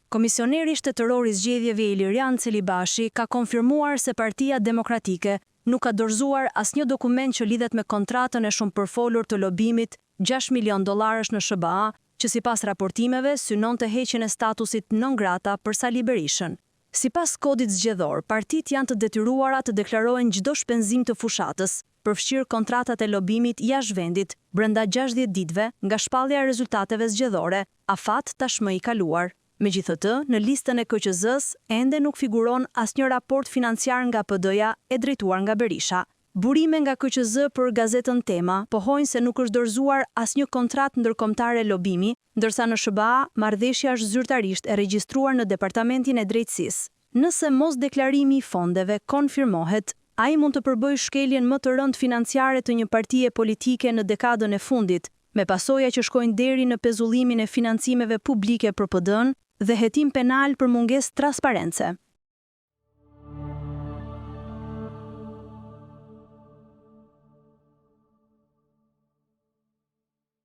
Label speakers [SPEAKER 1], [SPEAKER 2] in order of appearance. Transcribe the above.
[SPEAKER 1] Komisioneri shtetëror i zgjedhjeve Ilirian Celibashi ka konfirmuar se Partia Demokratike nuk ka dorëzuar asnjë dokument që lidhet me kontratën e shumëpërfolur të lobimit $6 milion në SBA, që sipas raportimeve synon të heqjen e statusit non grata për Sali Berishën. Sipas kodit zgjedhor, partitë janë të detyruara të deklarojnë çdo shpenzim të fushatës, përfshirë kontratat e lobimit jashtë vendit, brenda 60 ditëve nga shpallja e rezultateve zgjedhore, afat tashmë i kaluar. Megjithatë, në listën e KQZ-s ende nuk figuron asnjë raport financiar nga PD-ja e drejtuar nga Berisha. Burime nga KQZ për gazetën Tema pohojnë se nuk është dorëzuar asnjë kontratë ndërkombëtare lobimi, ndërsa në SBA marrëveshja është zyrtarisht e regjistruar në Departamentin e Drejtësisë. Nëse mos deklarimi i fondeve konfirmohet, ai mund të përbëjë shkeljen më të rëndë financiare të një partie politike në dekadën e fundit, me pasoja që shkojnë deri në pezullimin e financimeve publike për PD-n dhe hetim penal për mungesë transparence.